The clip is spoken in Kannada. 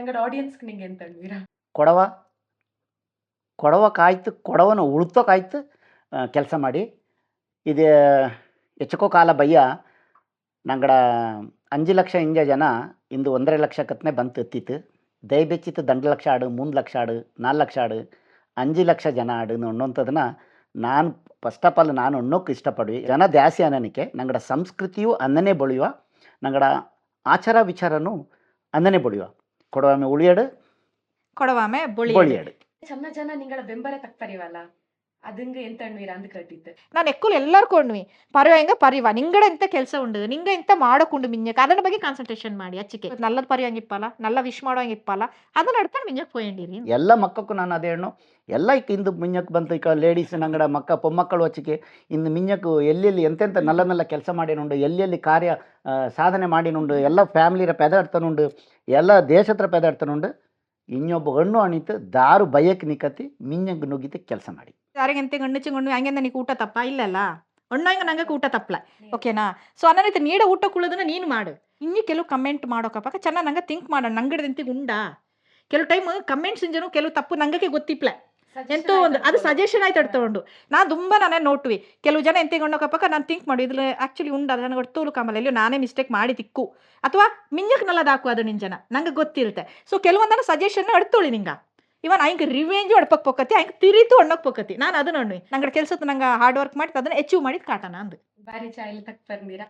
ಅಂಗಡ ಆಡಿಯನ್ಸ್‌ಗೆ ನಿಂಗೆ ಎಂತ ಅಂದಿರಾ? ಕೊಡವ ಕೊಡವಕ್ಕಾಯ್ತು ಕೊಡವನ ಉಳ್ತೋಕಾಯ್ತು ಕೆಲಸ ಮಾಡಿ ಇದು ಹೆಚ್ಚುಕೋ ಕಾಲ ಬಯ್ಯ ನಂಗಡ 5 ಲಕ್ಷ ಇಂಜ ಜನ ಇಂದು 1.5 ಲಕ್ಷ ಕತ್ನೆ ಬಂತು ಎತ್ತಿತ್ತು ದಯಬೆಚ್ಚಿತ್ತು 2 ಲಕ್ಷ ಆಡು 3 ಲಕ್ಷ ಆಡು 4 ಲಕ್ಷ ಆಡು 5 ಲಕ್ಷ ಜನ ಆಡು ಅನ್ನೋಂಥದ್ದನ್ನ ನಾನು ಫಸ್ಟ್ ಆಫ್ ಆಲ್ ನಾನು ಅನ್ನೋಕೆ ಇಷ್ಟಪಡ್ವಿ ಜನ ದ್ಯಾಸಿ ಅನ್ನನಿಕೆ ನಂಗಡ ಸಂಸ್ಕೃತಿಯು ಅನ್ನನೇ ಬೆಳೆಯುವ ನಂಗಡ ಆಚಾರ ವಿಚಾರನೂ ಅನ್ನನೇ ಬೆಳೆಯುವ ಕೊಡವಾಮೆ ಉಳಿಯಾಡು ಕೊಡವಾಮೆ ಬೊಳಿಯಾಡು ಚನ್ನ ಜನ ನಿಂಗಳ ಬೆಂಬಲ ತಕ್ಪರಿವಲ್ಲ ಅದಂಗ ಎಂತ ಅಣ್ವೀರ ಅಂದ್ ಕಟ್ಟಿತ್ತು ನಾನು ಎಕ್ಕುಲು ಎಲ್ಲರೂ ಕೊಂಡ್ವಿ ಪರಿವಾಂಗ ಪರಿವ ನಿಂಗಡ ಎಂತ ಕೆಲಸ ಉಂಡು ನಿಂಗ ಎಂತ ಮಾಡೋಕುಂಡು ಮಿಂಜಕ್ ಅದರ ಬಗ್ಗೆ ಕಾನ್ಸಂಟ್ರೇಷನ್ ಮಾಡಿ ಅಚ್ಚಿಕೆ ನಲ್ಲದ ಪರಿವಂಗಿಪ್ಪಲ್ಲ ನಲ್ಲ ವಿಶ್ ಮಾಡೋಂಗಿಪ್ಪಲ್ಲ ಅದನ್ನ ನಡ್ತಾನೆ ಮಿಂಜಕ್ ಪೋಯಂಡಿರಿ ಎಲ್ಲ ಮಕ್ಕಕ್ಕೂ ನಾನು ಅದೇ ಹೆಣ್ಣು ಎಲ್ಲ ಈಗ ಇಂದು ಮಿಂಜಕ್ಕೆ ಬಂತು ಈಗ ಲೇಡೀಸ್ ನಂಗಡ ಮಕ್ಕ ಪೊಮ್ಮಕ್ಕಳು ಹಚ್ಚಿಕೆ ಇಂದು ಮಿಂಜಕ್ಕು ಎಲ್ಲೆಲ್ಲಿ ಎಂತೆಂಥ ನಲ್ಲ ಕೆಲಸ ಮಾಡಿನುಂಡು ಎಲ್ಲೆಲ್ಲಿ ಕಾರ್ಯ ಸಾಧನೆ ಮಾಡಿನುಂಡು ಎಲ್ಲ ಫ್ಯಾಮಿಲಿರ ಪೆದಾಡ್ತಾನುಂಡು ಎಲ್ಲ ದೇಶತ್ರ ಪೆದಾಡ್ತಾನುಂಡು ಇನ್ನೊಬ್ಬ ಹಣ್ಣು ಅಣಿತು ದಾರು ಬಯಕ್ಕೆ ನಿಕತಿ ಮಿಂಜಂಗ್ ನುಗ್ಗಿತು ಕೆಲಸ ಮಾಡಿ ಯಾರಿಗೆ ಎಂತೆ ಗಣ್ಣು ಹಂಗೆ ನೀನು ಊಟ ತಪ್ಪ ಇಲ್ಲಲ್ಲ ಒಣ್ಣಂಗ ನಂಗೆ ಊಟ ತಪ್ಪಲ ಓಕೆನಾ ಸೊ ಅನ್ನನೈತೆ ನೀಡ ಊಟ ಕುಳ್ಳೋದನ್ನ ನೀನು ಮಾಡು ಇನ್ನು ಕೆಲವು ಕಮೆಂಟ್ ಮಾಡೋಕಪ್ಪ ಚೆನ್ನಾಗಿ ನಂಗೆ ಥಿಂಕ್ ಮಾಡೋಣ ನಂಗಡದಂತಿಗೆ ಉಂಡಾ ಕೆಲವು ಟೈಮ್ ಕಮೆಂಟ್ಸ್ ಇಂಜನು ಕೆಲವು ತಪ್ಪು ನಂಗೆ ಗೊತ್ತಿಪ್ಲೆ ಎಂತೋ ಒಂದು ಅದು ಸಜೆಷನ್ ಆಯ್ತು ತಗೊಂಡು ನಾನು ತುಂಬ ನಾನೇ ನೋಟ್ವಿ ಕೆಲವು ಜನ ಎಂತೆಗೊಂಡೋಕಪ್ಪ ನಾನು ಥಿಂಕ್ ಮಾಡಿ ಇದ್ರ ಆ್ಯಕ್ಚುಲಿ ಉಂಡ ನನಗೆ ಒಟ್ಟೋಲು ಕಮಲ ಎಲ್ಲಿಯೋ ನಾನೇ ಮಿಸ್ಟೇಕ್ ಮಾಡಿ ತಿಕ್ಕು ಅಥವಾ ಮಿಂಜಕ್ಕೆ ನಲ್ಲದು ಹಾಕು ಅದು ನಿನ್ನ ಜನ ನಂಗೆ ಗೊತ್ತಿರುತ್ತೆ ಸೊ ಕೆಲವೊಂದನ್ನು ಸಜೆಷನ್ ಎಡ್ತೋಳಿ ನಿಂಗೆ ಇವನ್ ಆಯ್ಕೆ ರಿವೆಂಜು ಅಡ್ಪಕ್ಕೆ ಪೊಕ್ಕತಿ ಆಯ್ಕೆ ತಿರಿತು ಒಣ್ಣಕ್ಕೆ ಪೊಕ್ಕತಿ ನಾನು ಅದನ್ನ ನೋಡಿ ನಂಗೆ ಕೆಲಸದ ನಂಗೆ ಹಾರ್ಡ್ ವರ್ಕ್ ಮಾಡಿ ಅದನ್ನ ಅಚೀವ್ ಮಾಡಿದ್ ಕಾಟನ ಅಂದು ಬಾರಿ ಚಾಯ್ಲಿ ತಕ್ ಬಂದಿರಾ